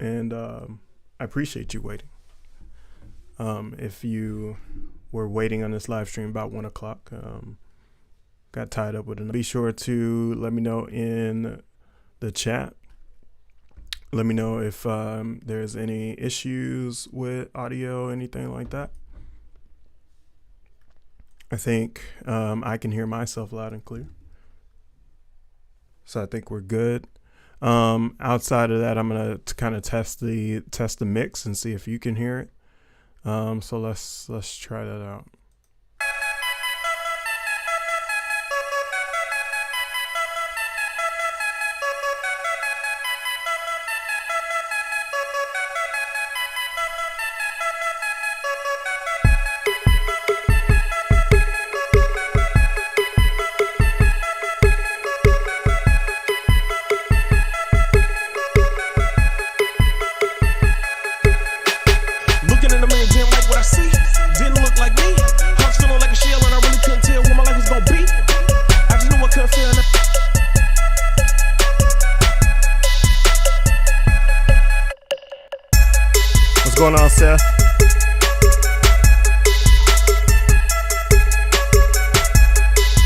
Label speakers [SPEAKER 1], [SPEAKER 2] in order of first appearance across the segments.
[SPEAKER 1] and I appreciate you waiting. If you were waiting on this live stream about 1 o'clock, got tied up with another. Be sure to let me know in the chat. Let me know if there's any issues with audio, anything like that. I think I can hear myself loud and clear. So I think we're good. Outside of that, I'm gonna kind of test the mix and see if you can hear it. So let's try that out. What's going on, Seth?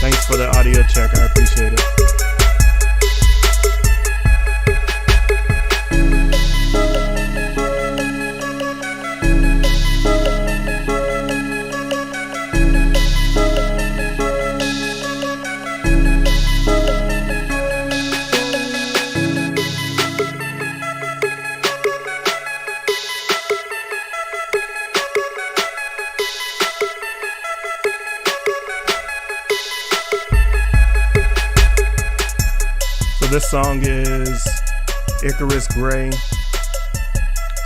[SPEAKER 1] Thanks for the audio check. I appreciate it. This song is Icarus Gray,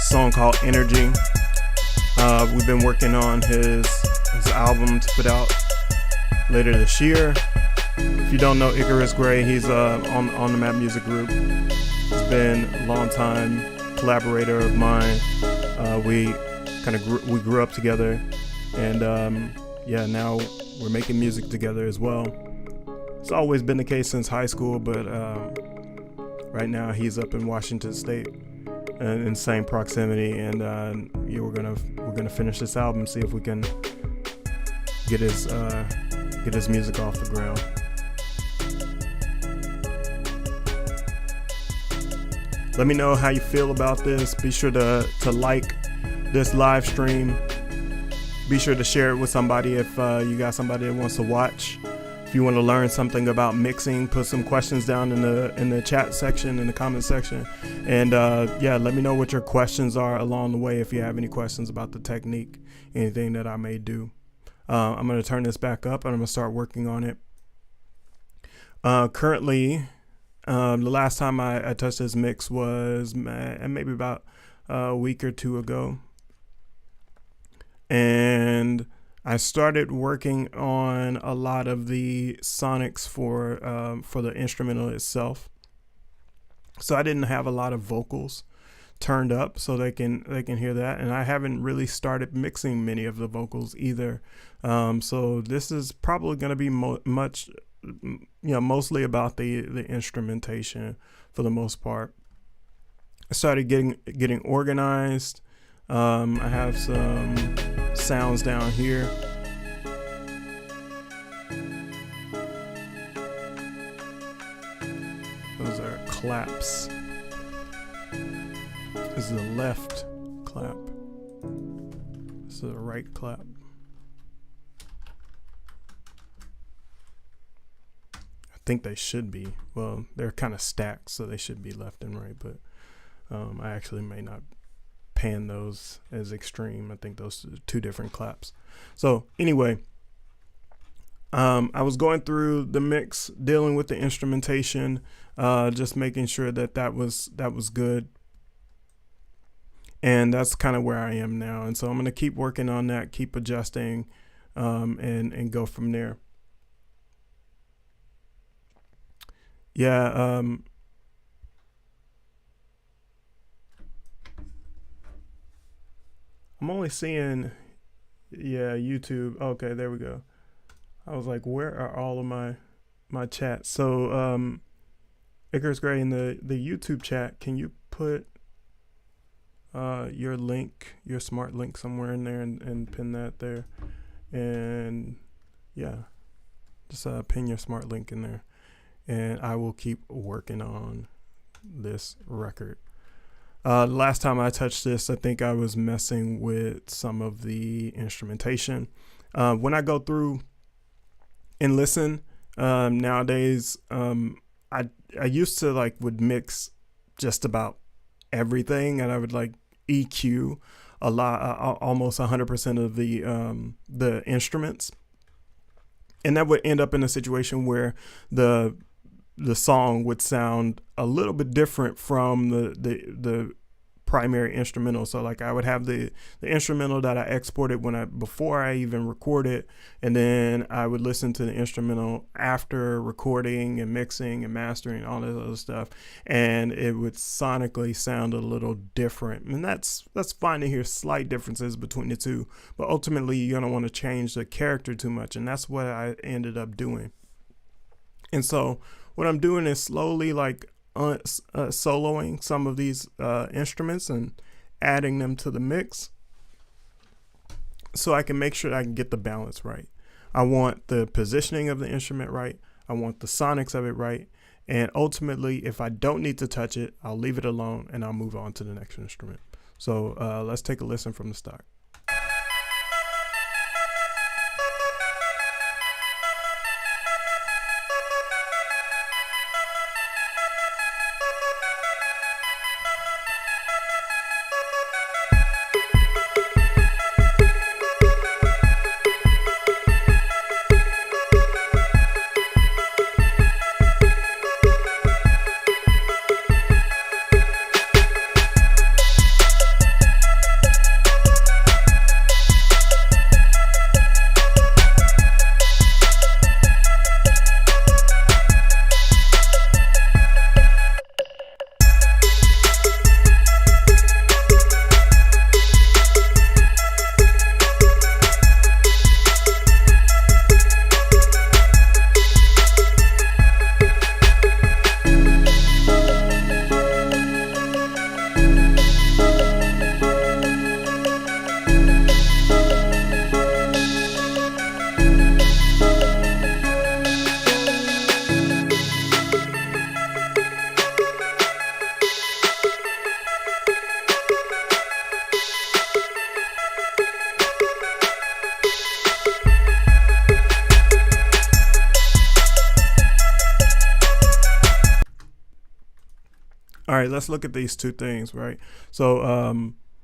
[SPEAKER 1] song called Energy. We've been working on his album to put out later this year. If you don't know Icarus Gray, he's on the Map Music Group. He's been a long time collaborator of mine. We grew up together, and now we're making music together as well. It's always been the case since high school, but right now he's up in Washington State in same proximity, and we're gonna finish this album, see if we can get his music off the ground. Let me know how you feel about this. Be sure to like this live stream. Be sure to share it with somebody if you got somebody that wants to watch. If you want to learn something about mixing, put some questions down in the chat section, in the comment section. And let me know what your questions are along the way if you have any questions about the technique, anything that I may do. I'm going to turn this back up and I'm going to start working on it. Currently, the last time I touched this mix was maybe about a week or two ago. And I started working on a lot of the sonics for the instrumental itself. So I didn't have a lot of vocals turned up so they can hear that, and I haven't really started mixing many of the vocals either. So this is probably going to be mostly about the instrumentation for the most part. I started getting organized. I have some sounds down here. Those are claps. This is the left clap. This is the right clap. I think they should be. Well, they're kind of stacked, so they should be left and right, but I actually may not pan those as extreme. I think those are two different claps. So anyway, I was going through the mix, dealing with the instrumentation, just making sure that was good. And that's kind of where I am now. And so I'm going to keep working on that, keep adjusting, and go from there. Yeah. I'm only seeing, YouTube. Okay, there we go. I was like, where are all of my chats? So, Icarus Gray in the YouTube chat, can you put your link, your smart link somewhere in there, and pin that there. And yeah, just pin your smart link in there, and I will keep working on this record. Last time I touched this, I think I was messing with some of the instrumentation. When I go through and listen, nowadays, I used to would mix just about everything, and I would EQ a lot, almost 100% of the instruments, and that would end up in a situation where the song would sound a little bit different from the primary instrumental. So I would have the instrumental that I exported before I even recorded, and then I would listen to the instrumental after recording and mixing and mastering, all this other stuff, and it would sonically sound a little different. And that's fine to hear slight differences between the two, but ultimately you don't want to change the character too much, and that's what I ended up doing. And so what I'm doing is slowly soloing some of these instruments and adding them to the mix, so I can make sure I can get the balance right. I want the positioning of the instrument right. I want the sonics of it right. And ultimately, if I don't need to touch it, I'll leave it alone and I'll move on to the next instrument. So let's take a listen from the start. All right, let's look at these two things, right? So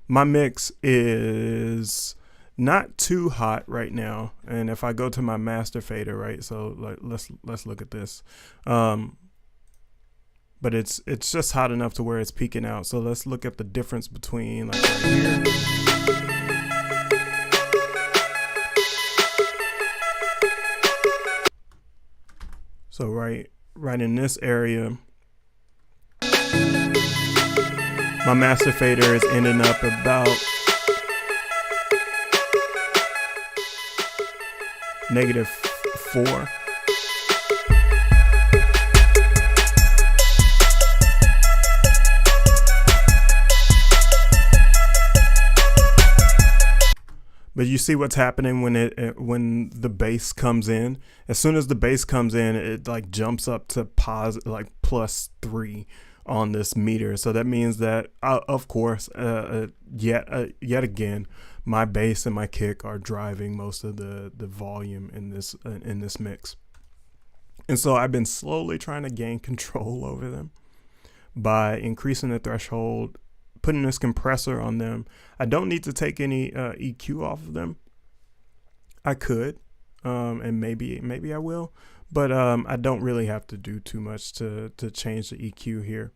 [SPEAKER 1] my mix is not too hot right now, and if I go to my master fader, right? So let's look at this. But it's just hot enough to where it's peaking out. So let's look at the difference between right here. So right in this area, my master fader is ending up about -4. But you see what's happening when the bass comes in. As soon as the bass comes in, it jumps up to +3 on this meter. So that means that, of course, yet again, my bass and my kick are driving most of the volume in this mix. And so I've been slowly trying to gain control over them by increasing the threshold, putting this compressor on them. I don't need to take any EQ off of them. I could, and maybe I will, but I don't really have to do too much to change the EQ here.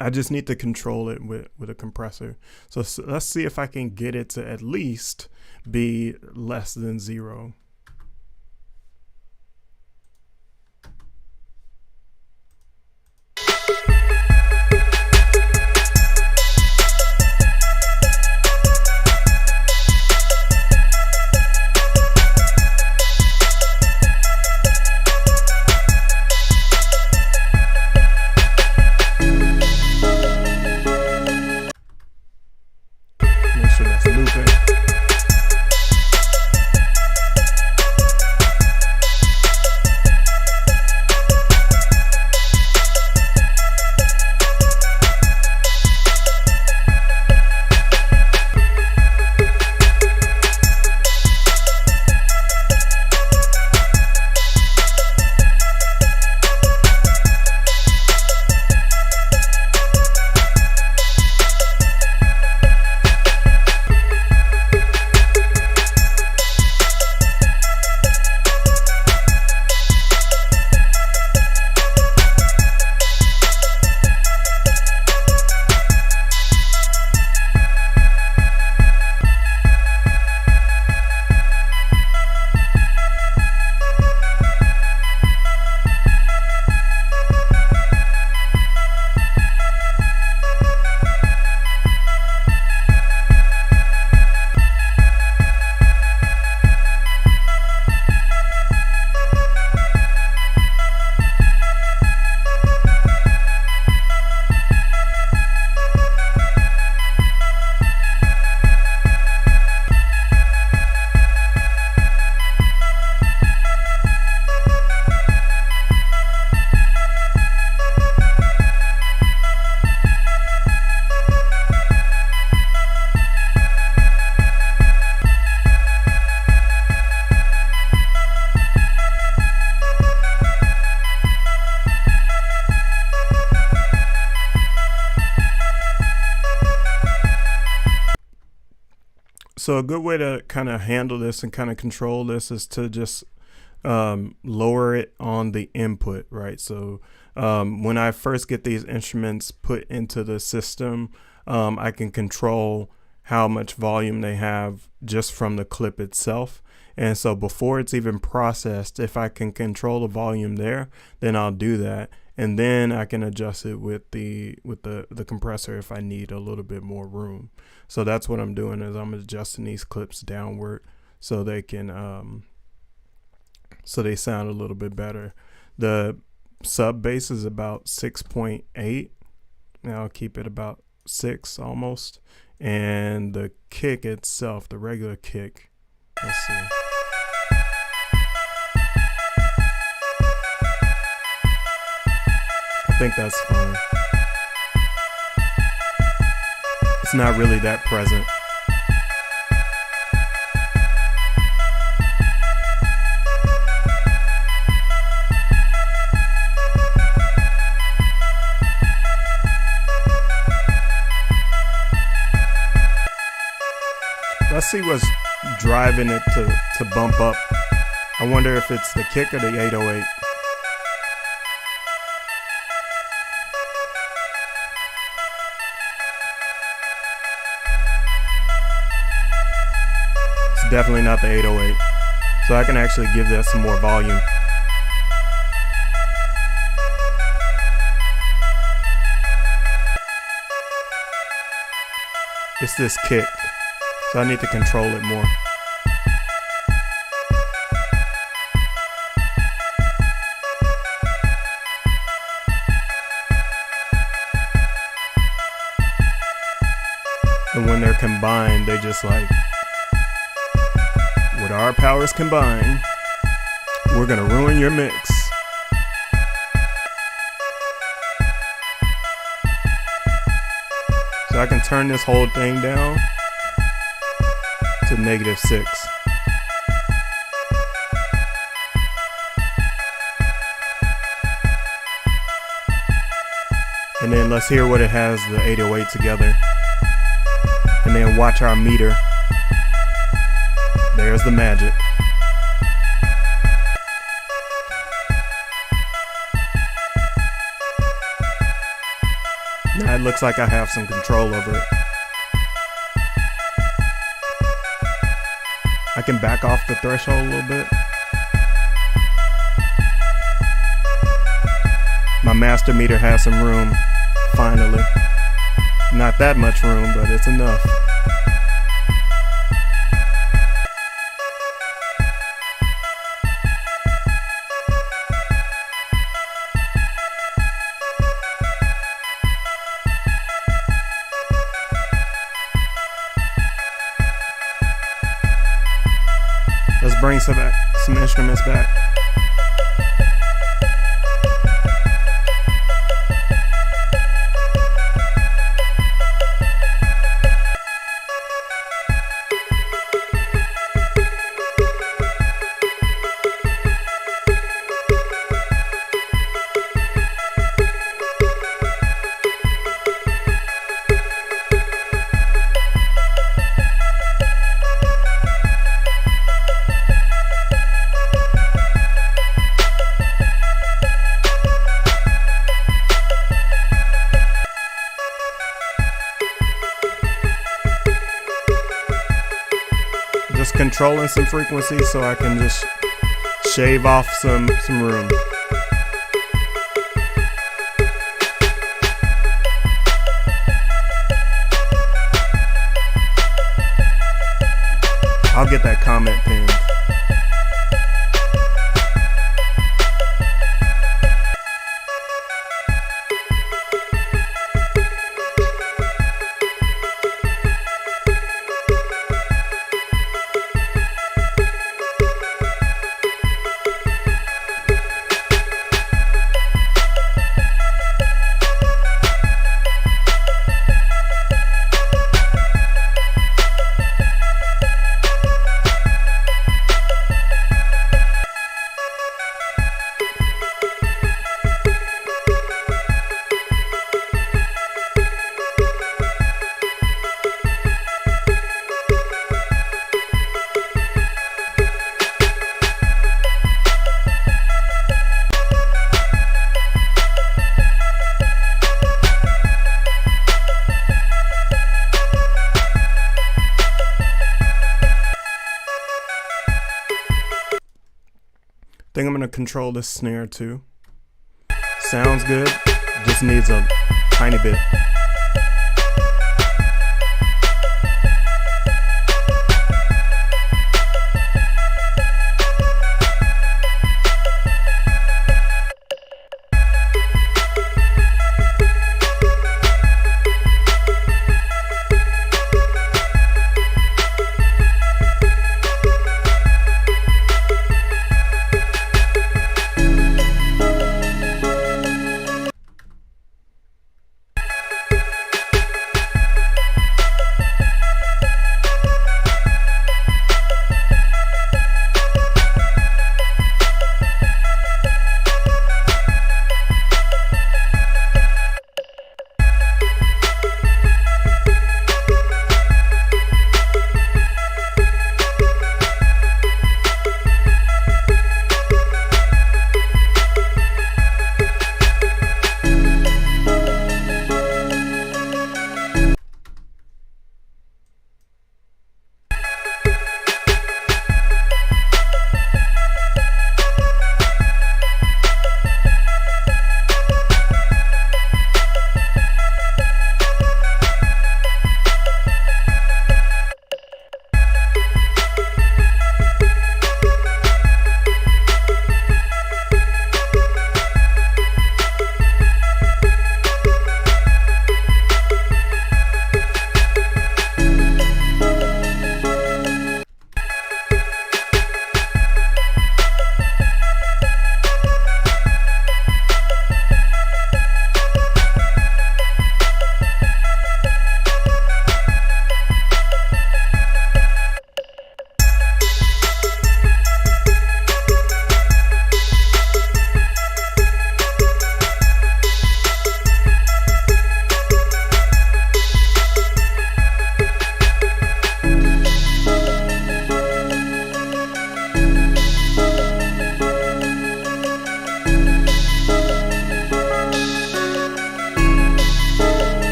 [SPEAKER 1] I just need to control it with a compressor. So let's see if I can get it to at least be less than 0. So a good way to kind of handle this and kind of control this is to just lower it on the input, right? So when I first get these instruments put into the system, I can control how much volume they have just from the clip itself. And so before it's even processed, if I can control the volume there, then I'll do that. And then I can adjust it with the compressor if I need a little bit more room. So that's what I'm doing, is I'm adjusting these clips downward so they can so they sound a little bit better. The sub bass is about 6.8. Now I'll keep it about 6 almost. And the kick itself, the regular kick, let's see. I think that's fine. It's not really that present. Let's see what's driving it to bump up. I wonder if it's the kick or the 808. It's definitely not the 808. So I can actually give that some more volume. It's this kick. So I need to control it more. And when they're combined, they just like, with our powers combined, we're gonna ruin your mix. So I can turn this whole thing down to -6. And then let's hear what it has the 808 together. And then watch our meter. There's the magic. Now it looks like I have some control over it. I can back off the threshold a little bit. My master meter has some room, finally. Not that much room, but it's enough. Let's bring some instruments back. Just controlling some frequencies so I can just shave off some room. I'll get that comment pinned. Think I'm gonna control this snare too. Sounds good, just needs a tiny bit.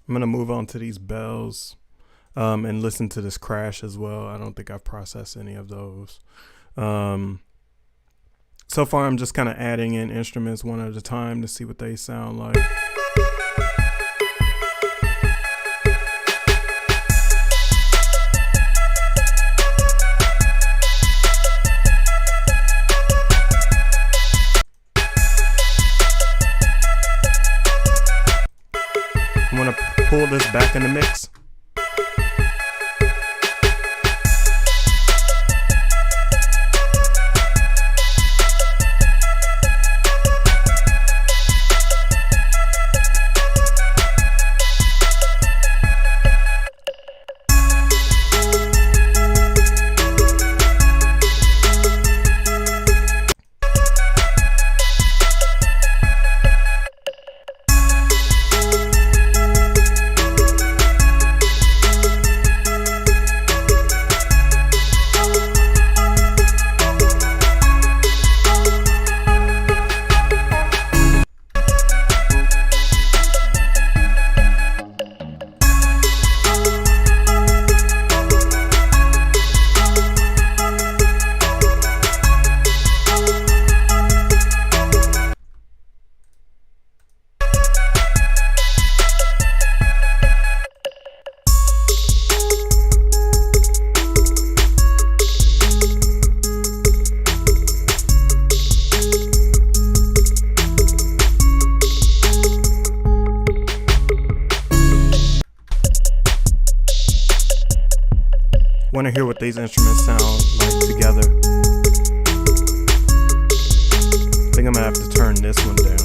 [SPEAKER 1] I'm gonna move on to these bells and listen to this crash as well. I don't think I've processed any of those. So far I'm just kind of adding in instruments one at a time to see what they sound like. I'm gonna pull this back in the mix. Want to hear what these instruments sound like together. I think I'm gonna have to turn this one down.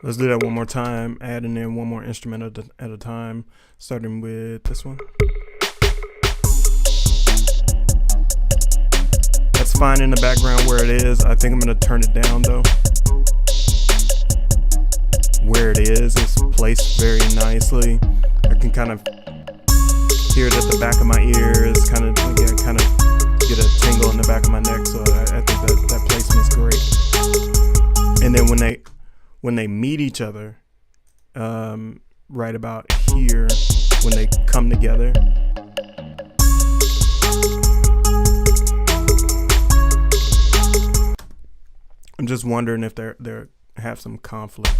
[SPEAKER 1] Let's do that one more time, adding in one more instrument at a time, starting with this one. That's fine in the background where it is. I think I'm going to turn it down though. Where it is placed very nicely. I can kind of hear it at the back of my ears, kind of get a tingle in the back of my neck. So I think that placement's great. And then when they meet each other, right about here, when they come together, I'm just wondering if they have some conflict.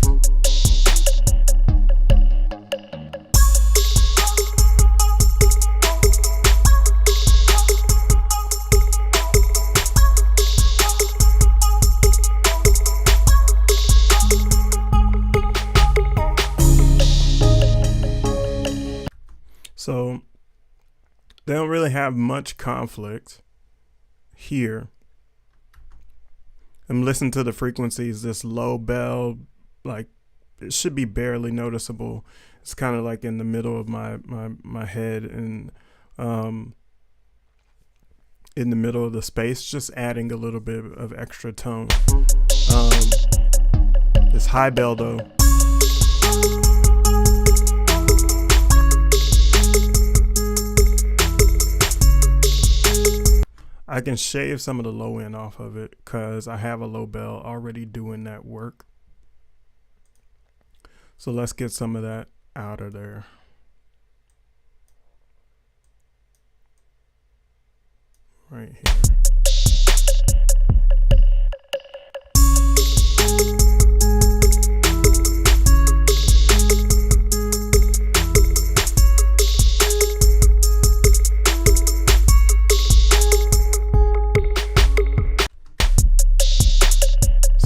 [SPEAKER 1] So they don't really have much conflict here. I'm listening to the frequencies. This low bell, like, it should be barely noticeable. It's kind of like in the middle of my head and in the middle of the space, just adding a little bit of extra tone. This high bell though, I can shave some of the low end off of it because I have a low bell already doing that work. So let's get some of that out of there. Right here.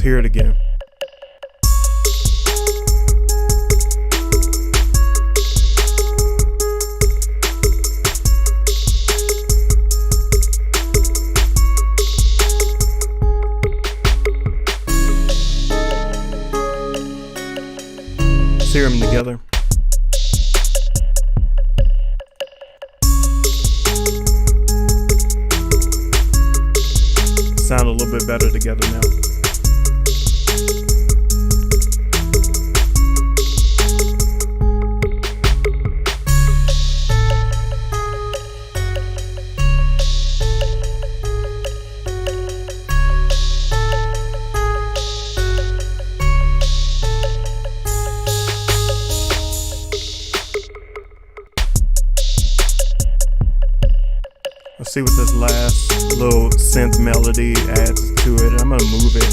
[SPEAKER 1] Hear it again. Let's hear them together. Sound a little bit better together now. Let's see what this last little synth melody adds to it. I'm gonna move it.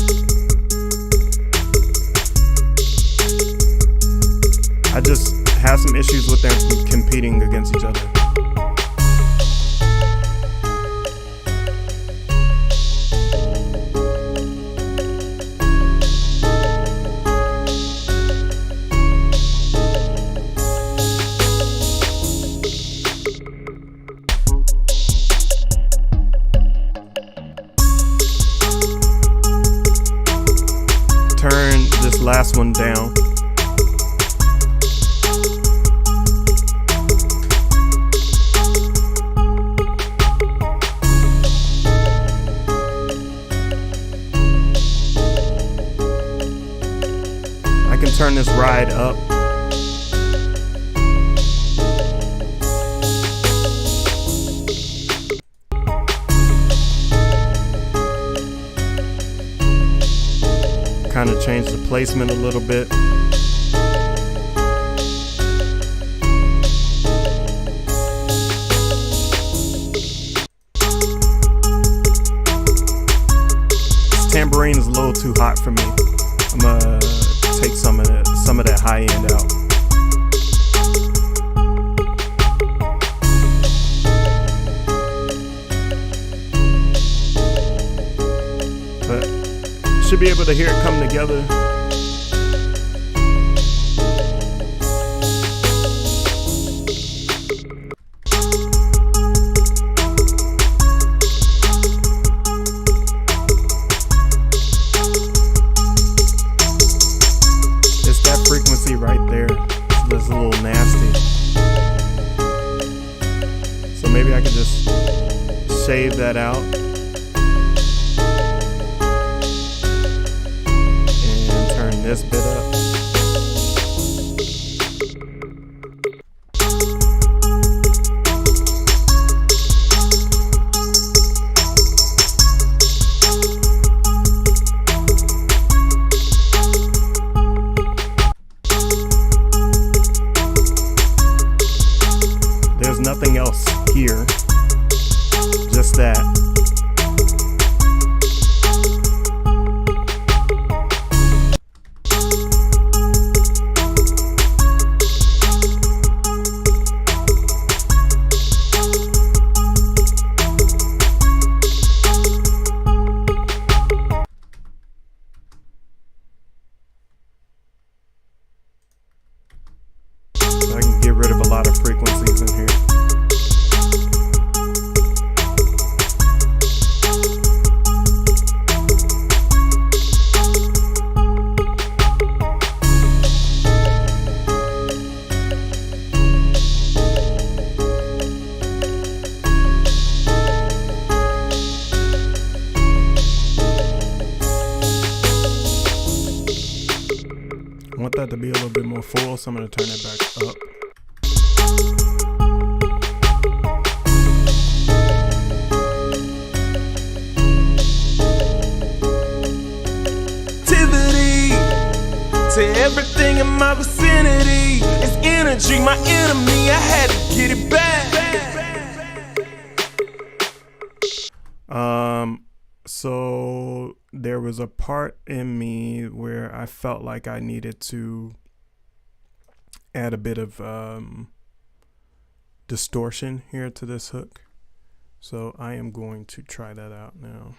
[SPEAKER 1] I just have some issues with them competing against each other. Turn this last one down. I can turn this ride up. Kind of change the placement a little bit. This tambourine is a little too hot for me. I'm gonna take some of that high end out. But should be able to hear it come together. shave that out and turn this bit up. There's nothing else here, just that. So I can get rid of a lot of frequencies in here. I want that to be a little bit more full, so I'm going to turn it back up.
[SPEAKER 2] To everything in my vicinity, it's energy, my enemy, I had to get it back.
[SPEAKER 1] So there was a part in me where I felt like I needed to add a bit of distortion here to this hook. So I am going to try that out now.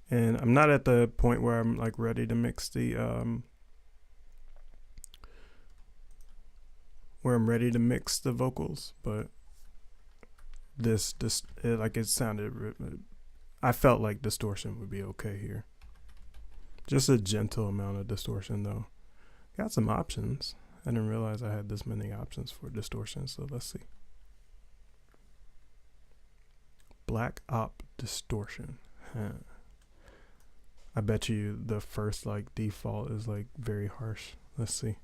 [SPEAKER 1] And I'm not at the point where I'm like ready to mix the vocals, but like it sounded, I felt like distortion would be okay here. Just a gentle amount of distortion though. Got some options. I didn't realize I had this many options for distortion, so let's see. Black op distortion. Huh. I bet you the first like default is like very harsh. Let's see.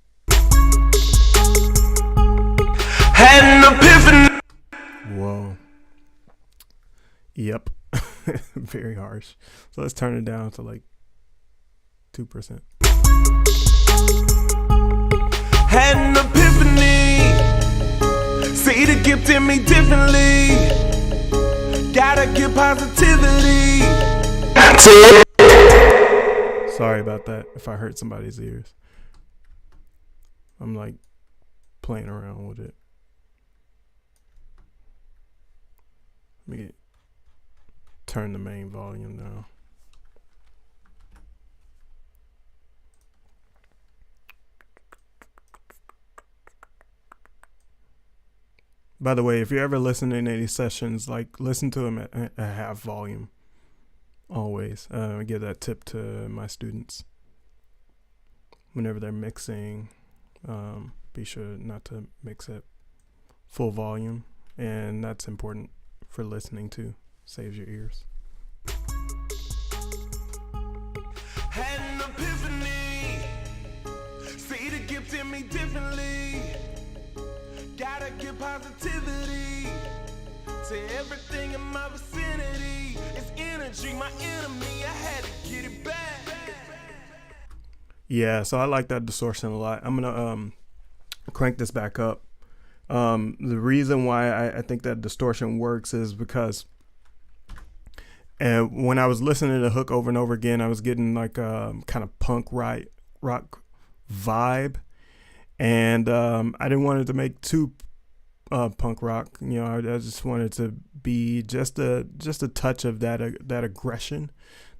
[SPEAKER 2] Had an epiphany.
[SPEAKER 1] Whoa. Yep. Very harsh. So let's turn it down to like 2%.
[SPEAKER 2] Had an epiphany. See the gift in me differently. Gotta give positivity.
[SPEAKER 1] Sorry about that if I hurt somebody's ears. I'm like playing around with it. Let me turn the main volume down. By the way, if you're ever listening to any sessions, like listen to them at half volume. Always. I give that tip to my students. Whenever they're mixing, be sure not to mix at full volume. And that's important for listening to. Saves your ears.
[SPEAKER 2] Had an epiphany. See the gift in me differently. Gotta give positivity to everything in my vicinity. It's energy, my enemy, I had to get it back.
[SPEAKER 1] Yeah, so I like that distortion a lot. I'm gonna crank this back up. The reason why I think that distortion works is because when I was listening to the hook over and over again, I was getting like a kind of punk rock vibe. And I didn't want it to make too punk rock. You know, I just wanted to be just a touch of that aggression,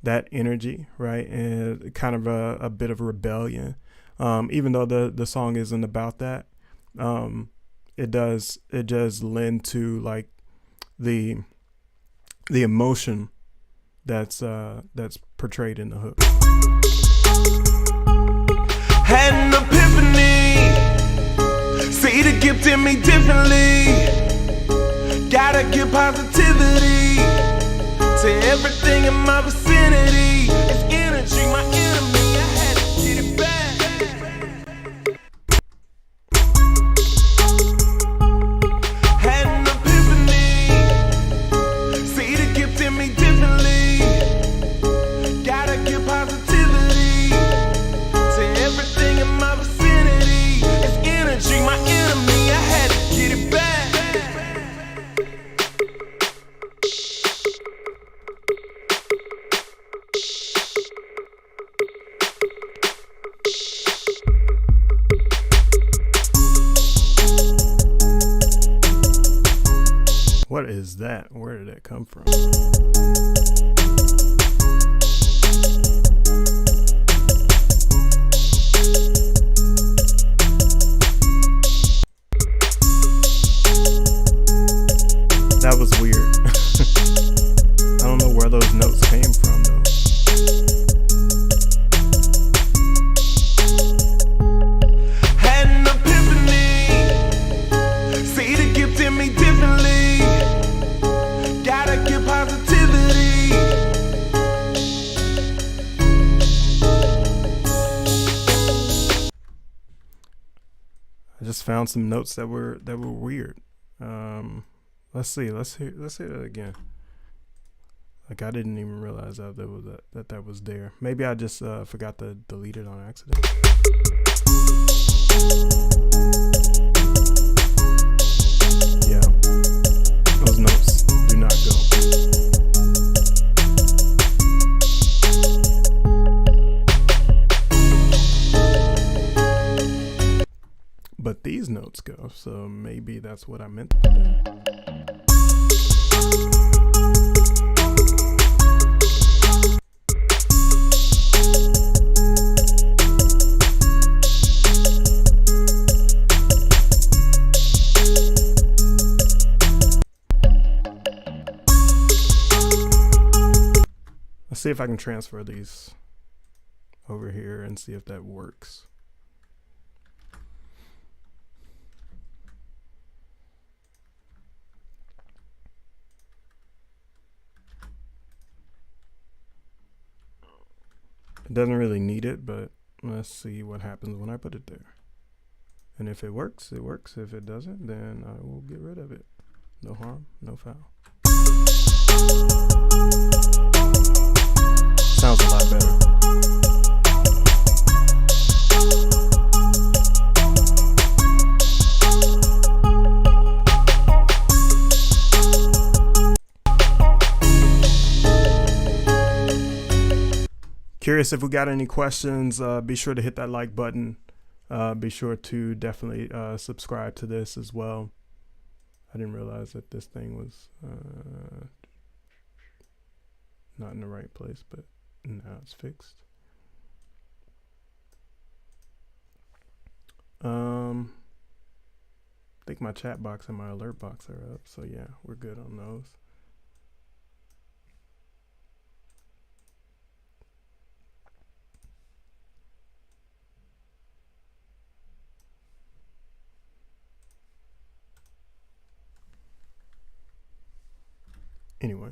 [SPEAKER 1] that energy, right? And kind of a bit of rebellion. Even though the song isn't about that, it does lend to like the emotion that's portrayed in the hook.
[SPEAKER 2] Had an epiphany. See the gift in me differently. Gotta give positivity to everything in my vicinity. It's energy, my enemy. I had to get it back. Had an epiphany. See the gift in me differently. Gotta give positivity to everything in my vicinity. It's energy, my enemy. I had to get it back.
[SPEAKER 1] What is that? Where did it come from? That was weird. I don't know where those notes came from though.
[SPEAKER 2] Had an epiphany. See the gift in me differently. Gotta give positivity.
[SPEAKER 1] I just found some notes that were weird. Let's see. Let's hear that again. Like I didn't even realize that that was there. Maybe I just forgot to delete it on accident. Yeah, those notes do not go. But these notes go, so maybe that's what I meant to put there. Let's see if I can transfer these over here and see if that works. It doesn't really need it, but let's see what happens when I put it there. And if it works, it works. If it doesn't, then I will get rid of it. No harm, no foul. Sounds a lot better. Curious if we got any questions. Be sure to hit that like button. Be sure to definitely subscribe to this as well. I didn't realize that this thing was not in the right place, but now it's fixed. I think my chat box and my alert box are up, so yeah, we're good on those. Anyway,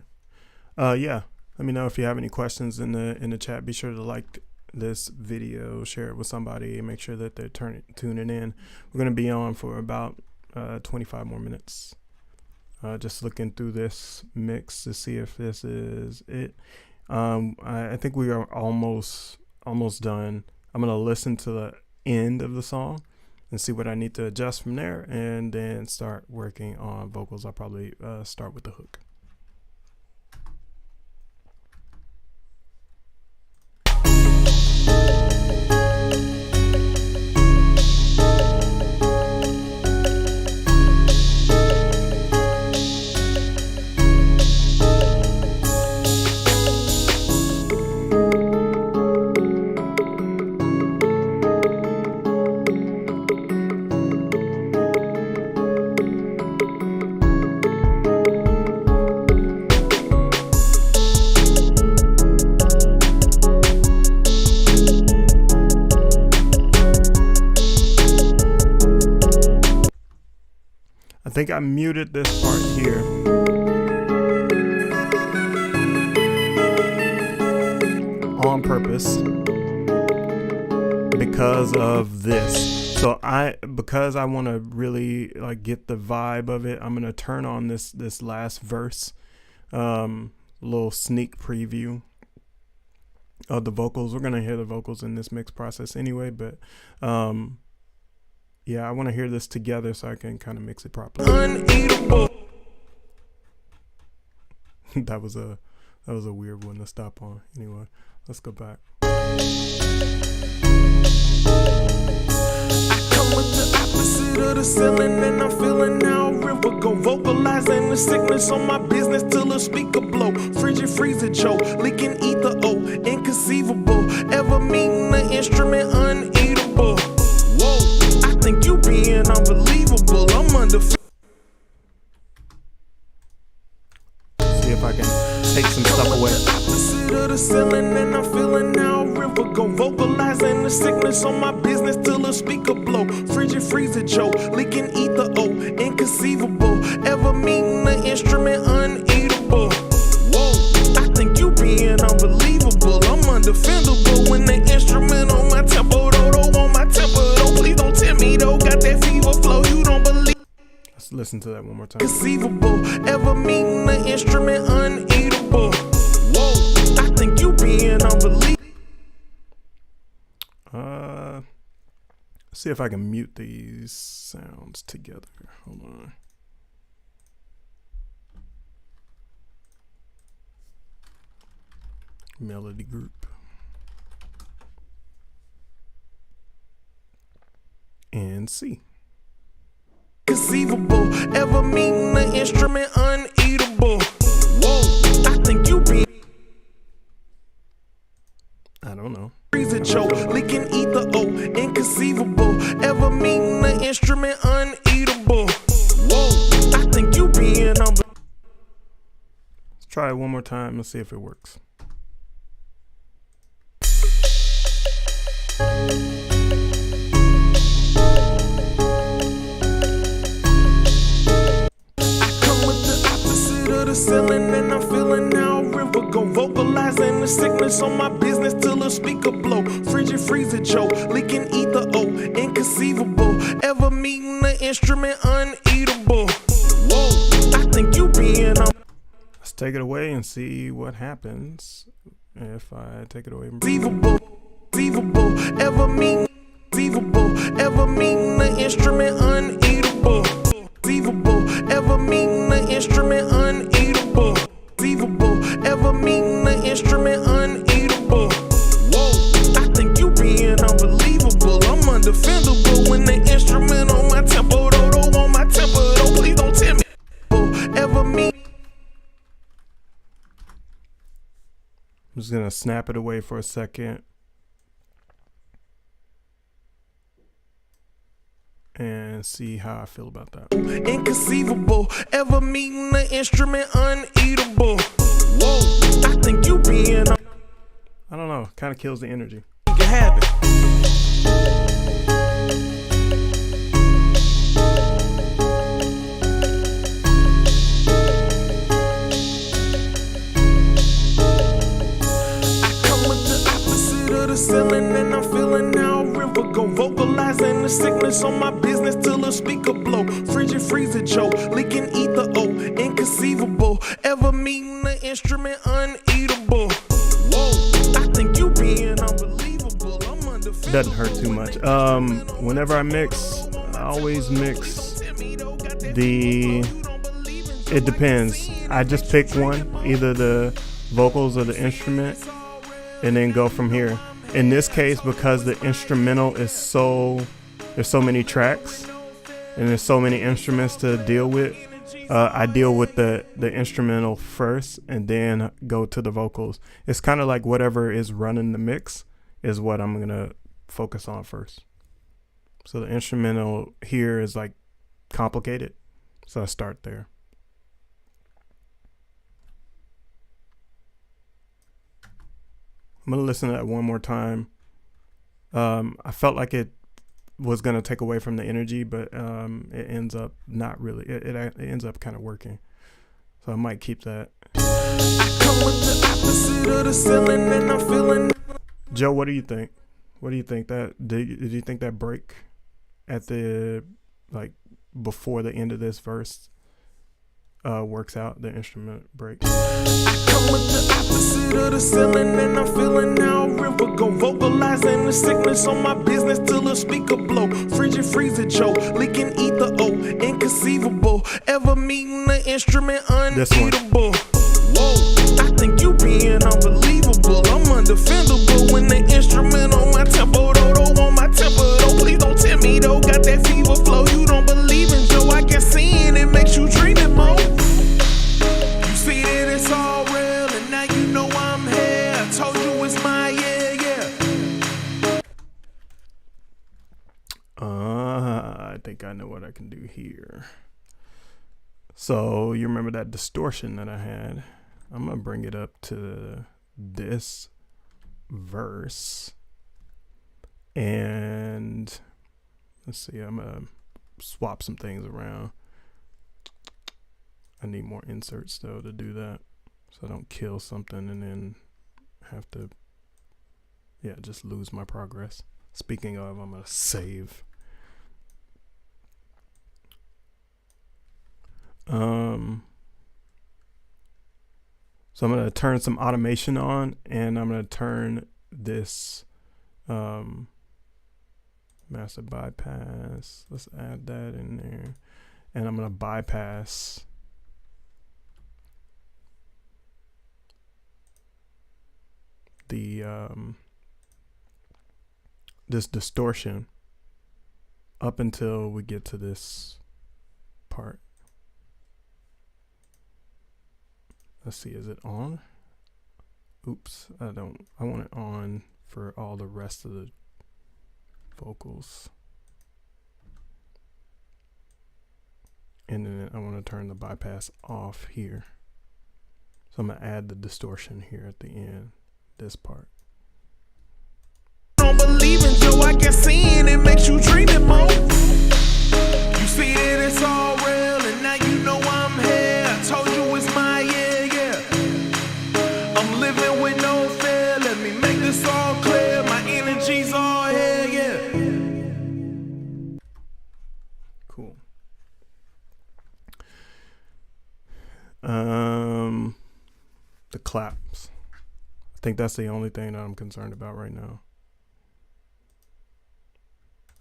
[SPEAKER 1] yeah, let me know if you have any questions in the chat. Be sure to like this video, share it with somebody, and make sure that they're tuning in. We're going to be on for about 25 more minutes. Just looking through this mix to see if this is it. I think we are almost done. I'm going to listen to the end of the song and see what I need to adjust from there, and then start working on vocals. I'll probably start with the hook. think I muted this part here. On purpose. Because of this. So because I want to really like get the vibe of it, I'm going to turn on this last verse. Little sneak preview of the vocals. We're going to hear the vocals in this mix process anyway, but yeah, I want to hear this together so I can kind of mix it properly.
[SPEAKER 2] Uneatable.
[SPEAKER 1] that was a weird one to stop on. Anyway, let's go back.
[SPEAKER 2] With the opposite of the ceiling, and I'm feeling how a river go. Vocalizing the sickness on my business till the speaker blow. Frigid freezer Joe, leaking ether inconceivable. Ever meeting the instrument uneatable. Whoa, I think you being unbelievable. I'm under.
[SPEAKER 1] See if I can take some stuff away.
[SPEAKER 2] Opposite of the ceiling, and I'm feeling how a river go. Vocalizing the sickness on my business till the speaker blow. Frigid freezer Joe, leaking ether inconceivable. Ever meeting the instrument uneatable. Whoa, I think you being unbelievable. I'm undefendable when the instrument on my tempo, though, on my tempo, though. Please don't tell me, though, got that fever flow, you don't believe.
[SPEAKER 1] Let's listen to that one more time.
[SPEAKER 2] Conceivable, ever meeting the instrument uneatable. Whoa, I think you being unbelievable.
[SPEAKER 1] See if I can mute these sounds together. Hold on. Melody group. And C.
[SPEAKER 2] Conceivable, ever meeting the instrument uneatable. Whoa, I think you be.
[SPEAKER 1] I don't know.
[SPEAKER 2] Freezer Joe, leaking ether inconceivable. Ever meeting the instrument uneatable. Whoa, I think you being
[SPEAKER 1] Let's try it one more time. Let's see if it works.
[SPEAKER 2] The ceiling, and I'm feeling how a river go. Vocalizing the sickness on my business till the speaker blow. Frigid freezer Joe, leaking ether inconceivable. Ever meeting the instrument uneatable. Whoa, I think you being
[SPEAKER 1] Let's take it away and see what happens if I take it away.
[SPEAKER 2] Conceivable, ever meeting the instrument uneatable. Ever meeting the instrument uneatable. Ever meeting the instrument uneatable. Whoa, I think you being unbelievable. I'm undefendable when the instrument on my tempo, though, on my tempo, though. Please don't tell me. Ever meet.
[SPEAKER 1] I'm just gonna snap it away for a second. And see how I feel about that.
[SPEAKER 2] Inconceivable, ever meeting the instrument uneatable. Whoa, I think you being.
[SPEAKER 1] I don't know, kind of kills the energy.
[SPEAKER 2] You can have it. I come with the opposite of the ceiling, and I'm feeling how a river go. Vocalizing the sickness on my business till the speaker blow. Frigid freezer Joe, leaking ether inconceivable. Ever meeting the instrument uneatable. Whoa, I think you being unbelievable. I'm undefeatable.
[SPEAKER 1] Doesn't hurt too much. Whenever I mix, I always mix it depends. I just pick one, either the vocals or the instrument, and then go from here. In this case, because the instrumental is there's so many tracks and there's so many instruments to deal with, I deal with the instrumental first and then go to the vocals. It's kind of like whatever is running the mix is what I'm gonna focus on first. So the instrumental here is like complicated, so I start there. I'm gonna listen to that one more time. I felt like it was gonna take away from the energy, but it ends up not really. It ends up kind of working. So I might keep that.
[SPEAKER 2] I come with the opposite of the ceiling and I'm feeling.
[SPEAKER 1] Joe, what do you think? What do you think that did you think that break at the like before the end of this verse works out, the instrument break?
[SPEAKER 2] I come with the opposite of the ceiling and I'm feeling now river go vocalizing the sickness on my business till the speaker blow. Frigid freezer choke, leaking ether inconceivable. Ever meeting the instrument unbeatable. Whoa, I think you being unbelievable. I'm undefendable when the instrument on my tempo, though, on my tempo, though. Please don't tell me though, got that fever flow. You don't believe in Joe, I guess seeing it makes you dream it more. You see that it's all real, and now you know I'm here. I told you it's my yeah.
[SPEAKER 1] I think I know what I can do here. So you remember that distortion that I had? I'm gonna bring it up to this verse, and let's see. I'm gonna swap some things around. I need more inserts though to do that, so I don't kill something and then have to, just lose my progress. Speaking of, I'm gonna save. So I'm going to turn some automation on, and I'm going to turn this master bypass. Let's add that in there. And I'm going to bypass the this distortion up until we get to this part. Let's see, is it on? Oops, I want it on for all the rest of the vocals. And then I want to turn the bypass off here. So I'm gonna add the distortion here at the end, this part.
[SPEAKER 2] Don't believe in Joe, I guess seeing it makes you dream it more. You see that it's all real, and now you know I'm here. I told you it's my yeah. I'm living with no fear, let me make this all clear. My energy's all here, yeah.
[SPEAKER 1] Cool. The claps. I think that's the only thing that I'm concerned about right now.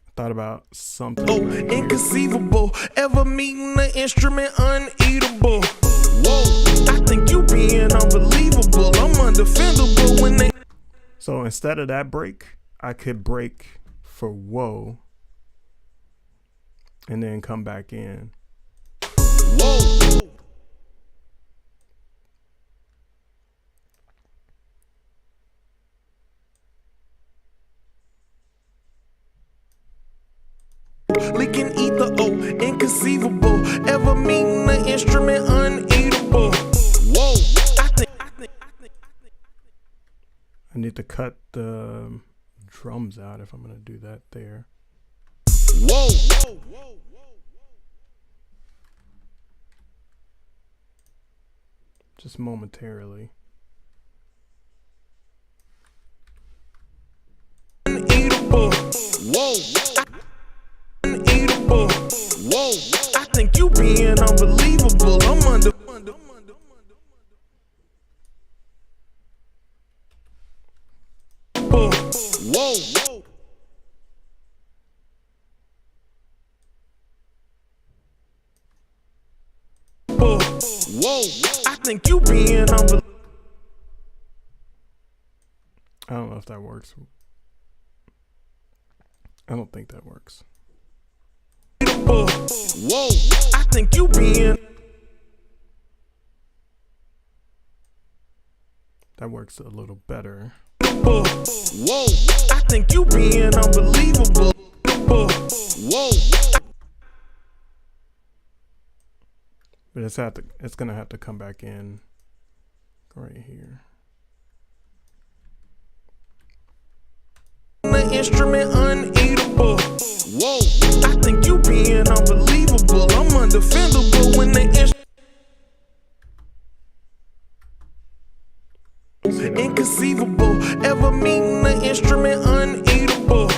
[SPEAKER 1] I thought about something.
[SPEAKER 2] Oh, inconceivable. Ever meeting the instrument uneatable. Whoa, I think you being unbelievable. I'm undefendable when they.
[SPEAKER 1] So instead of that break, I could break for whoa and then come back in.
[SPEAKER 2] Whoa. Leaking ether, inconceivable. Ever meeting the instrument uneatable. Whoa,
[SPEAKER 1] I need to cut the drums out if I'm gonna do that there.
[SPEAKER 2] Whoa.
[SPEAKER 1] Just momentarily.
[SPEAKER 2] Uneatable. Whoa. Uneatable. Whoa. I think you being unbelievable. I'm under. Whoa. Whoa. I think you being unbelievable.
[SPEAKER 1] I don't know if that works. I don't think that works.
[SPEAKER 2] Whoa, I think you being.
[SPEAKER 1] That works a little better.
[SPEAKER 2] Whoa, I think you being unbelievable. Whoa.
[SPEAKER 1] But it's gonna have to come back in right here.
[SPEAKER 2] The instrument uneatable. undefendable when the inconceivable, ever meeting the instrument uneatable.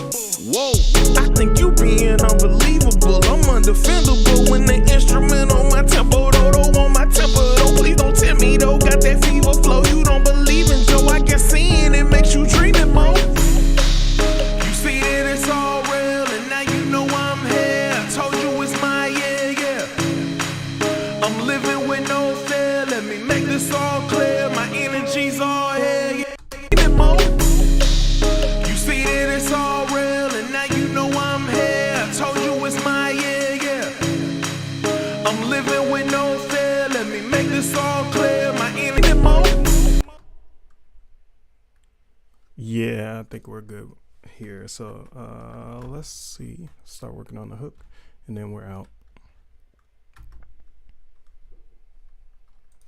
[SPEAKER 2] Whoa, I think you being unbelievable. I'm undefendable when the instrument on my tempo, though, on my tempo, though. Please don't tell me, though, got that fever flow. You don't believe in Joe, I guess seeing it makes you dream it more. You see that it's all real, and now you know I'm here. I told you it's my yeah. I'm living with no fear, let me make this all clear. My energy's all here, yeah. You see that it's all real, and now you know I'm here. I told you it's my yeah. I'm living with no fear, let me make this all clear. My energy.
[SPEAKER 1] Yeah, I think we're good here. So let's see. Start working on the hook, and then we're out.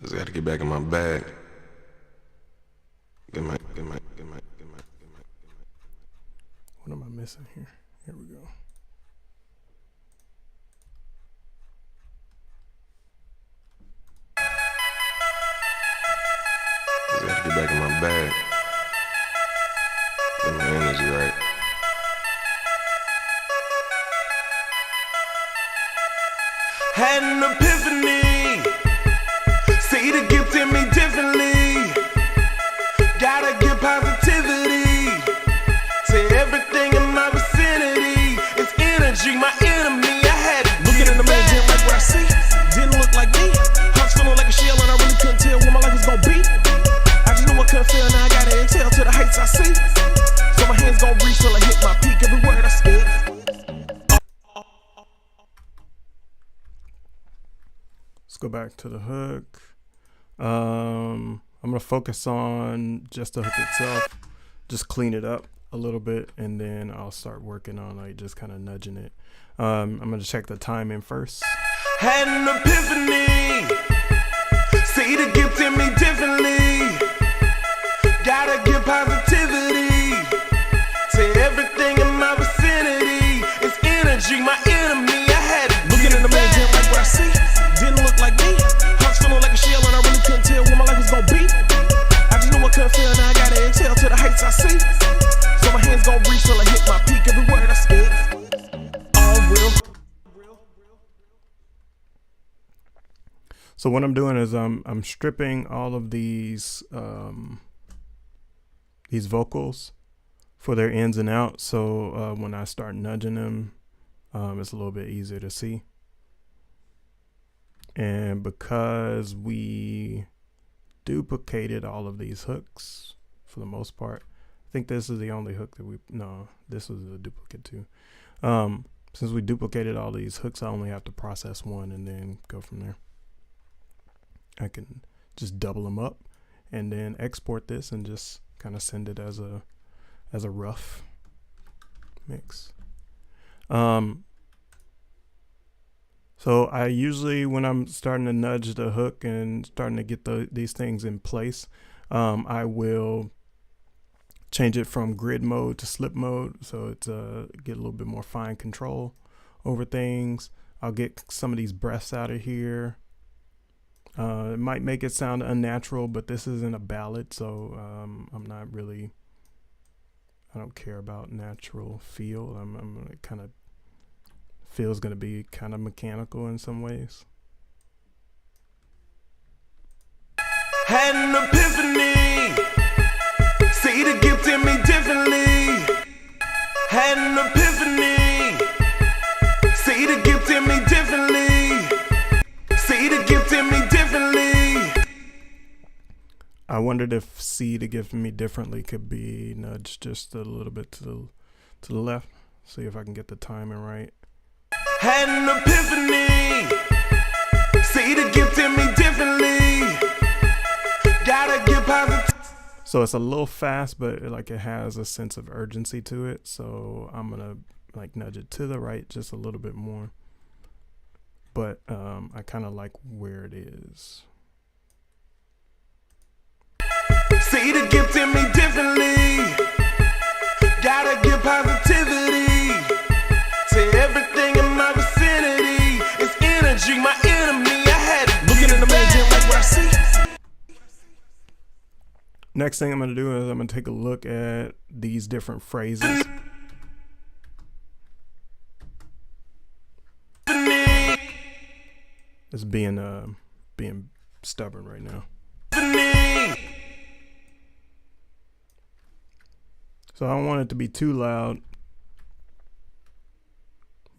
[SPEAKER 3] Just got to get back in my bag. Get my.
[SPEAKER 1] What am I missing here? Here we go.
[SPEAKER 3] Just got to get back in my bag. Get my energy right.
[SPEAKER 2] Had an epiphany. See the gift in me differently. Gotta give positivity to everything in my vicinity. It's energy, my enemy. I had it. Looking in the mirror, didn't like what I see. Didn't look like me. I was feeling like a shell, and I really couldn't tell what my life was gonna be. I just knew I couldn't fail, now I gotta exhale to the heights I see. So my hands gon' reach till I hit my peak. Every word I speak.
[SPEAKER 1] Let's go back to the hook. I'm gonna focus on just the hook itself, just clean it up a little bit, and then I'll start working on like just kind of nudging it. I'm gonna check the timing first.
[SPEAKER 2] Had an epiphany. See the gift in me differently. Gotta give positivity to everything in my vicinity. It's energy, my enemy. I had it. Looking in the mirror, didn't like what I see. Didn't look like me. I was feeling like a shell, and I really couldn't tell what my life was gonna be. I just knew I couldn't fail, now I gotta exhale to the heights I see. So my hands gon' reach till I hit my peak. Every word I speak. All real.
[SPEAKER 1] So what I'm doing is I'm stripping all of these vocals for their ins and outs. So when I start nudging them, it's a little bit easier to see. And because we duplicated all of these hooks for the most part, I think this is the only hook that this was a duplicate too. Since we duplicated all these hooks, I only have to process one and then go from there. I can just double them up and then export this and just kind of send it as a rough mix. So I usually, when I'm starting to nudge the hook and starting to get these things in place, I will change it from grid mode to slip mode, so it's get a little bit more fine control over things. I'll get some of these breaths out of here. It might make it sound unnatural, but this isn't a ballad, so I'm not really, I don't care about natural feel. I'm kind of feels going to be kind of mechanical in some ways.
[SPEAKER 2] Had an epiphany. See the gift in me differently. Had an epiphany. See the gift in me differently. See the gift in me differently.
[SPEAKER 1] I wondered if see the gift in me differently could be nudged just a little bit to the left. See if I can get the timing right.
[SPEAKER 2] Had an epiphany. See the gift in me differently. Gotta give positive.
[SPEAKER 1] So it's a little fast, but it has a sense of urgency to it. So I'm gonna nudge it to the right just a little bit more. But I kind of like where it is.
[SPEAKER 2] See the gift in me differently. Gotta give positivity to everything in my vicinity. It's energy. energy, my enemy. I had to looking in the mirror, didn't like what I see.
[SPEAKER 1] Next thing I'm going to do is I'm going to take a look at these different phrases. It's being stubborn right now. So I don't want it to be too loud,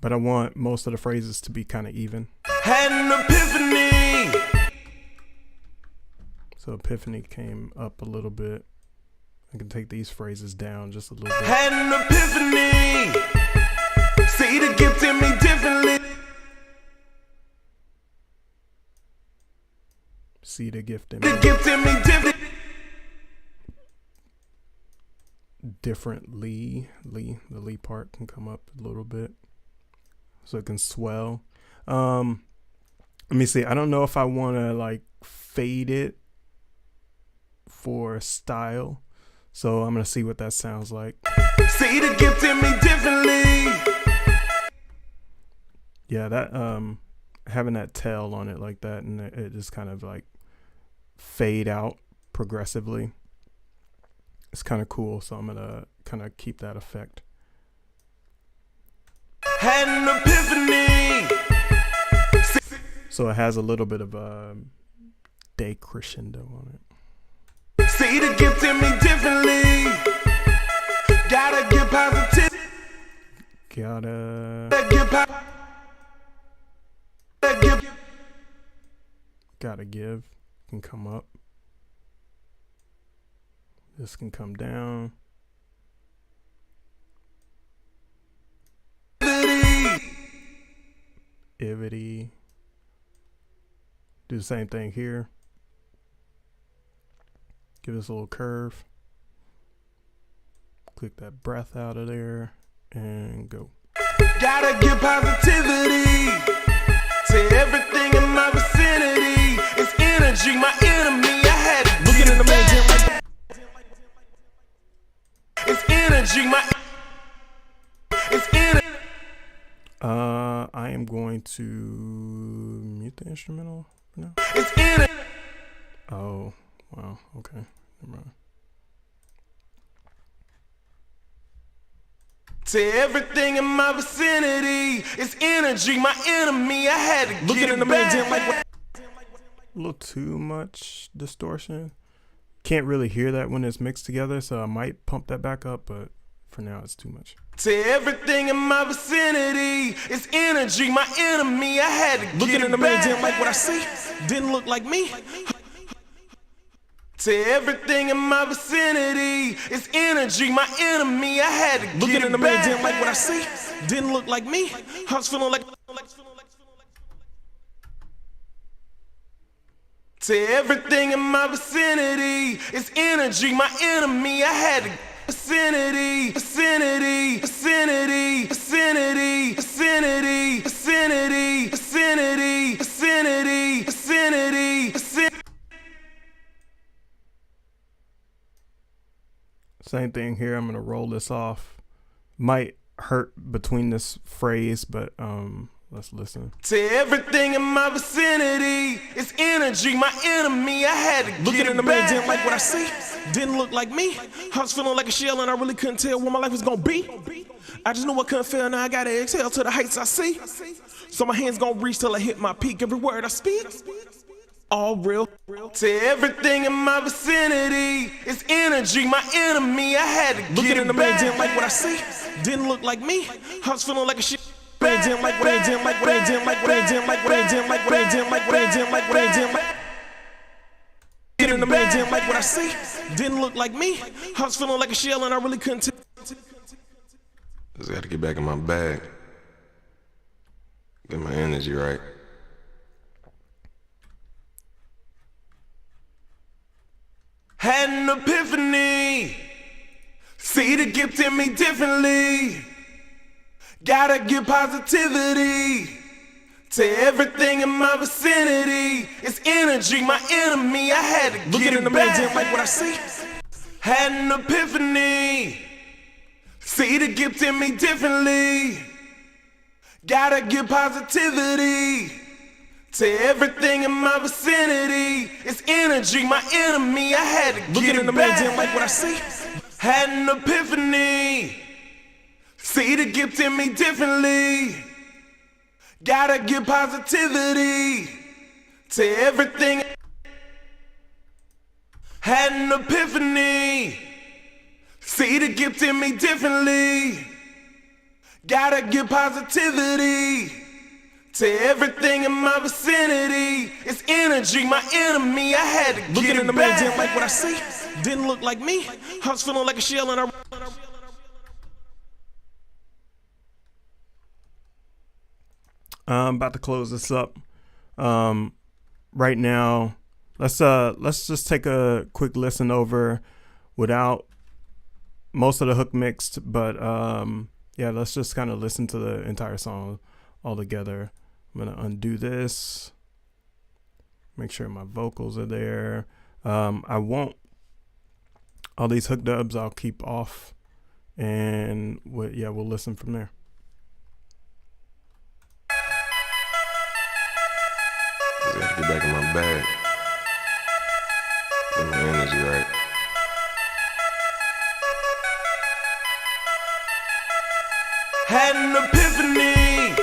[SPEAKER 1] but I want most of the phrases to be kind of even.
[SPEAKER 2] Had an epiphany.
[SPEAKER 1] So epiphany came up a little bit. I can take these phrases down just a little bit.
[SPEAKER 2] Had an epiphany. See the gift in me differently.
[SPEAKER 1] See the gift in
[SPEAKER 2] The
[SPEAKER 1] me
[SPEAKER 2] gift in me differently.
[SPEAKER 1] differently. The Lee part can come up a little bit, so it can swell. Let me see. I don't know if I want to like fade it for style, so I'm gonna see what that sounds like.
[SPEAKER 2] See the gift in me differently.
[SPEAKER 1] Yeah, that having that tail on it like that, and it just kind of like fade out progressively. It's kind of cool, so I'm gonna kind of keep that effect.
[SPEAKER 2] Had an epiphany.
[SPEAKER 1] So it has a little bit of a decrescendo on it.
[SPEAKER 2] See the gift in me differently. Gotta get positive.
[SPEAKER 1] Gotta give can come up. This can come down. Ivity. Do the same thing here. Give this a little curve. Click that breath out of there and go.
[SPEAKER 2] Gotta give positivity to everything in my vicinity. It's energy, my enemy. I had to looking in the mirror, didn't like that. It's energy, my. It's energy.
[SPEAKER 1] I am going to mute the instrumental for now.
[SPEAKER 2] It's energy.
[SPEAKER 1] Oh, wow. Okay. Never mind.
[SPEAKER 2] To everything in my vicinity, it's energy, my enemy. I had to looking in the mirror, didn't like what.
[SPEAKER 1] A little too much distortion. Can't really hear that when it's mixed together, so I might pump that back up, but for now it's too much.
[SPEAKER 2] To everything in my vicinity, it's energy, my enemy. I had to looking in the mirror, didn't like what I see. Didn't look like me. To everything in my vicinity, it's energy, my enemy. I had to looking in the mirror, didn't like what I see. Didn't look like me. I was feeling like. To everything in my vicinity, it's energy, my enemy. I had to vicinity, vicinity, vicinity, vicinity, vicinity, vicinity, vicinity, vicinity, vicinity, vicinity.
[SPEAKER 1] Same thing here. I'm gonna roll this off. Might hurt between this phrase, but let's listen.
[SPEAKER 2] To everything in my vicinity, it's energy, my enemy. I had to looking in the mirror, didn't like what I see. Didn't look like me. I was feeling like a shell, and I really couldn't tell what my life was gonna be. I just knew I couldn't fail. Now I gotta exhale to the heights I see. So my hands gonna reach till I hit my peak. Every word I speak, all real. To everything in my vicinity, it's energy, my enemy. I had to looking in the mirror, didn't like what I see. Didn't look like me. I was feeling like a shit. Didn't like what I didn't like what I didn't like what I didn't like what I didn't like what I didn't like what I didn't like what I didn't like. Get in the mirror, didn't like what I see. Didn't look like me. I was feeling like a shell, and I really couldn't tell.
[SPEAKER 3] Just gotta get back in my bag. Get my energy right.
[SPEAKER 2] Had an epiphany. See the gift in me differently. Gotta give positivity to everything in my vicinity. It's energy, my enemy. I had to looking in the mirror, didn't like what I see. Had an epiphany. See the gift in me differently. Gotta give positivity To everything in my vicinity, it's energy, my enemy. I had to
[SPEAKER 4] Looking
[SPEAKER 2] get
[SPEAKER 4] in the
[SPEAKER 2] it
[SPEAKER 4] mirror,
[SPEAKER 2] back.
[SPEAKER 4] didn't like what I see.
[SPEAKER 2] Had an epiphany. See the gift in me differently. Gotta give positivity to everything. Had an epiphany. See the gift in me differently. Gotta give positivity to everything in my vicinity. It's energy, my enemy. I had to
[SPEAKER 4] Looking
[SPEAKER 2] get
[SPEAKER 4] in
[SPEAKER 2] it
[SPEAKER 4] the mirror,
[SPEAKER 2] back.
[SPEAKER 4] didn't like what I see. Didn't look like me. I was feeling like a shell and I.
[SPEAKER 1] I'm about to close this up. Right now, let's just take a quick listen over without most of the hook mixed, but yeah, let's just kind of listen to the entire song all together. I'm gonna undo this, make sure my vocals are there. I won't, all these hook dubs I'll keep off, and we'll listen from there.
[SPEAKER 3] I gotta get back in my bag. Get my energy right.
[SPEAKER 2] Had an epiphany.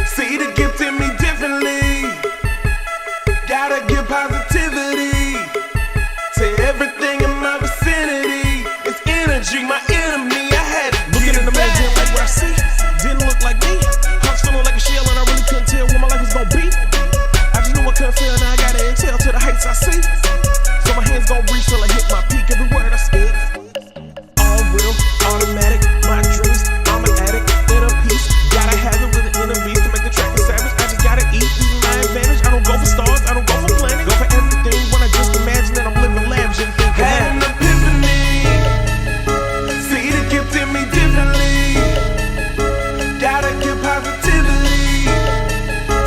[SPEAKER 2] See the gift in me differently. Gotta give positivity to everything in my vicinity. It's energy, my enemy. I had to
[SPEAKER 4] Looking
[SPEAKER 2] get
[SPEAKER 4] in the
[SPEAKER 2] it
[SPEAKER 4] mirror, didn't
[SPEAKER 2] back.
[SPEAKER 4] like what I see. Didn't look like me. I was feeling like a shell and I really couldn't tell what my life was gonna be. I just knew I couldn't feel, now I gotta exhale to the heights I see. So my hands gon' reach till I hit my peak. Every word I speak, all real, automatic. My dreams, I'm an addict, inner peace. Gotta have it with an inner beast to make the track a savage. I just gotta eat, using my advantage. I don't go for stars, I don't go for planets. Go for everything when I just imagine that I'm living lavish and thinking
[SPEAKER 2] Had an
[SPEAKER 4] that.
[SPEAKER 2] epiphany. See the gift in me differently. Gotta give positivity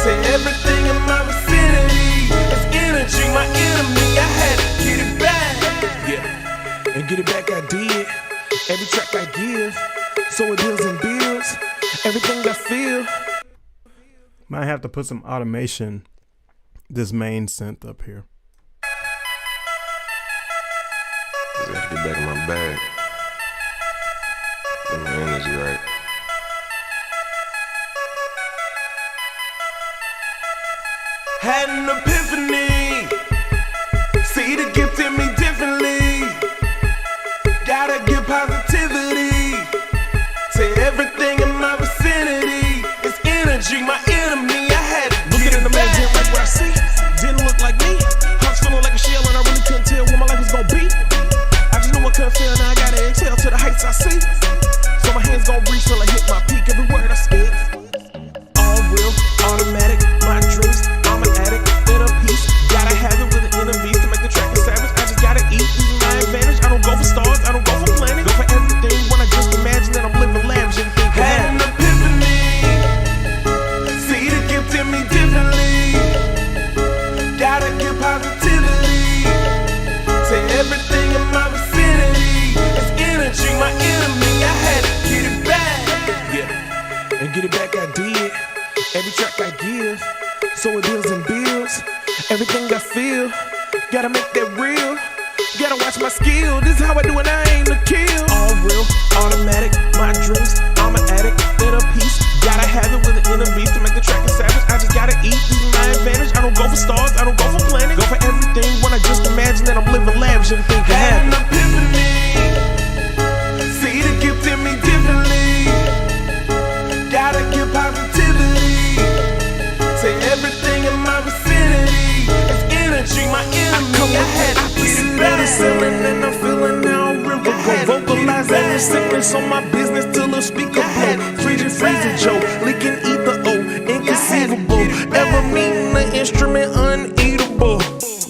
[SPEAKER 2] to everything in my vicinity. It's energy, my enemy. I had to get it back.
[SPEAKER 4] Yeah, and get it back I did. Every track I give, so it builds and builds. Everything I feel.
[SPEAKER 1] Might have to put some automation, this main synth up here.
[SPEAKER 3] I gotta get back in my bag. Get my energy right.
[SPEAKER 2] Had an epiphany. See the gift in me differently. Gotta give positivity to everything in my vicinity. It's energy, my enemy. I had to
[SPEAKER 4] Looking
[SPEAKER 2] get
[SPEAKER 4] in the
[SPEAKER 2] it
[SPEAKER 4] mirror, didn't
[SPEAKER 2] back.
[SPEAKER 4] like what I see. Didn't look like me. I was feeling like a shell and I really couldn't tell what my life was gonna be. I just knew I couldn't feel, now I gotta exhale to the heights I see. So my hands gon' reach till I hit my peak. Every word I speak, all real, automatic. My dreams, I'm an addict, inner peace. Gotta have it with an inner beast to make the track a savage. I just gotta eat, using my advantage. I don't go for stars, I don't go for planets. Go for everything when I just imagine that I'm living lavish and thinking
[SPEAKER 2] Had an
[SPEAKER 4] that.
[SPEAKER 2] epiphany. See the gift in me differently. Gotta give positivity to everything in my vicinity. It's energy, my enemy. I had to get it back.
[SPEAKER 4] Yeah, and get it back I did. Every track I give, so it builds and builds. Everything I feel, gotta make that real. Gotta watch my skill, this is how I do it, I aim to kill. All real, automatic, my dreams, I'm an addict, inner peace. Gotta have it with an inner beast to make the track a savage. I just gotta eat, using my advantage. I don't go for stars, I don't go for planets. Go for everything when I just imagine that I'm living lavish and thinking
[SPEAKER 2] Had an
[SPEAKER 4] happy.
[SPEAKER 2] epiphany. See the gift in me differently. Gotta give positivity to everything in my vicinity. It's energy, my enemy. I had to get it back.
[SPEAKER 4] And I'm feeling now river go vocalizing the sickness on my business till the speaker blow. Frigid freezing Joe, leaking ether O, inconceivable. Ever meeting the instrument uneatable.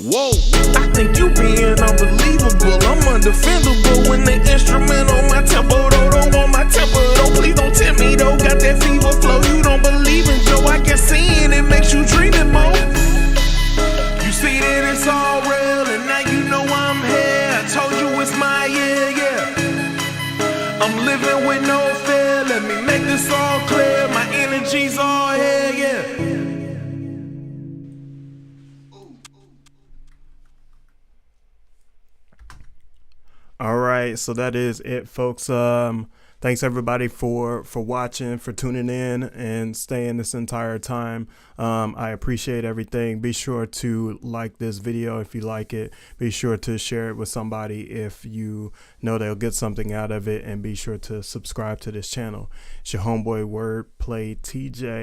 [SPEAKER 4] Whoa, I think you being unbelievable. I'm undefendable when the instrument on my tempo though, don't want my tempo though. Please don't tempt me though, got that fever flow. You don't believe in Joe, I guess seeing it makes you dreaming more.
[SPEAKER 2] You see that it's all real, and now you know I'm here. I told you it's my year, yeah. I'm living with no fear. Let me make this all clear. My energy's all here, yeah.
[SPEAKER 1] All right, so that is it, folks. Thanks everybody for watching, for tuning in and staying this entire time. I appreciate everything. Be sure to like this video if you like it. Be sure to share it with somebody if you know they'll get something out of it, and be sure to subscribe to this channel. It's your homeboy Wordplay TJ.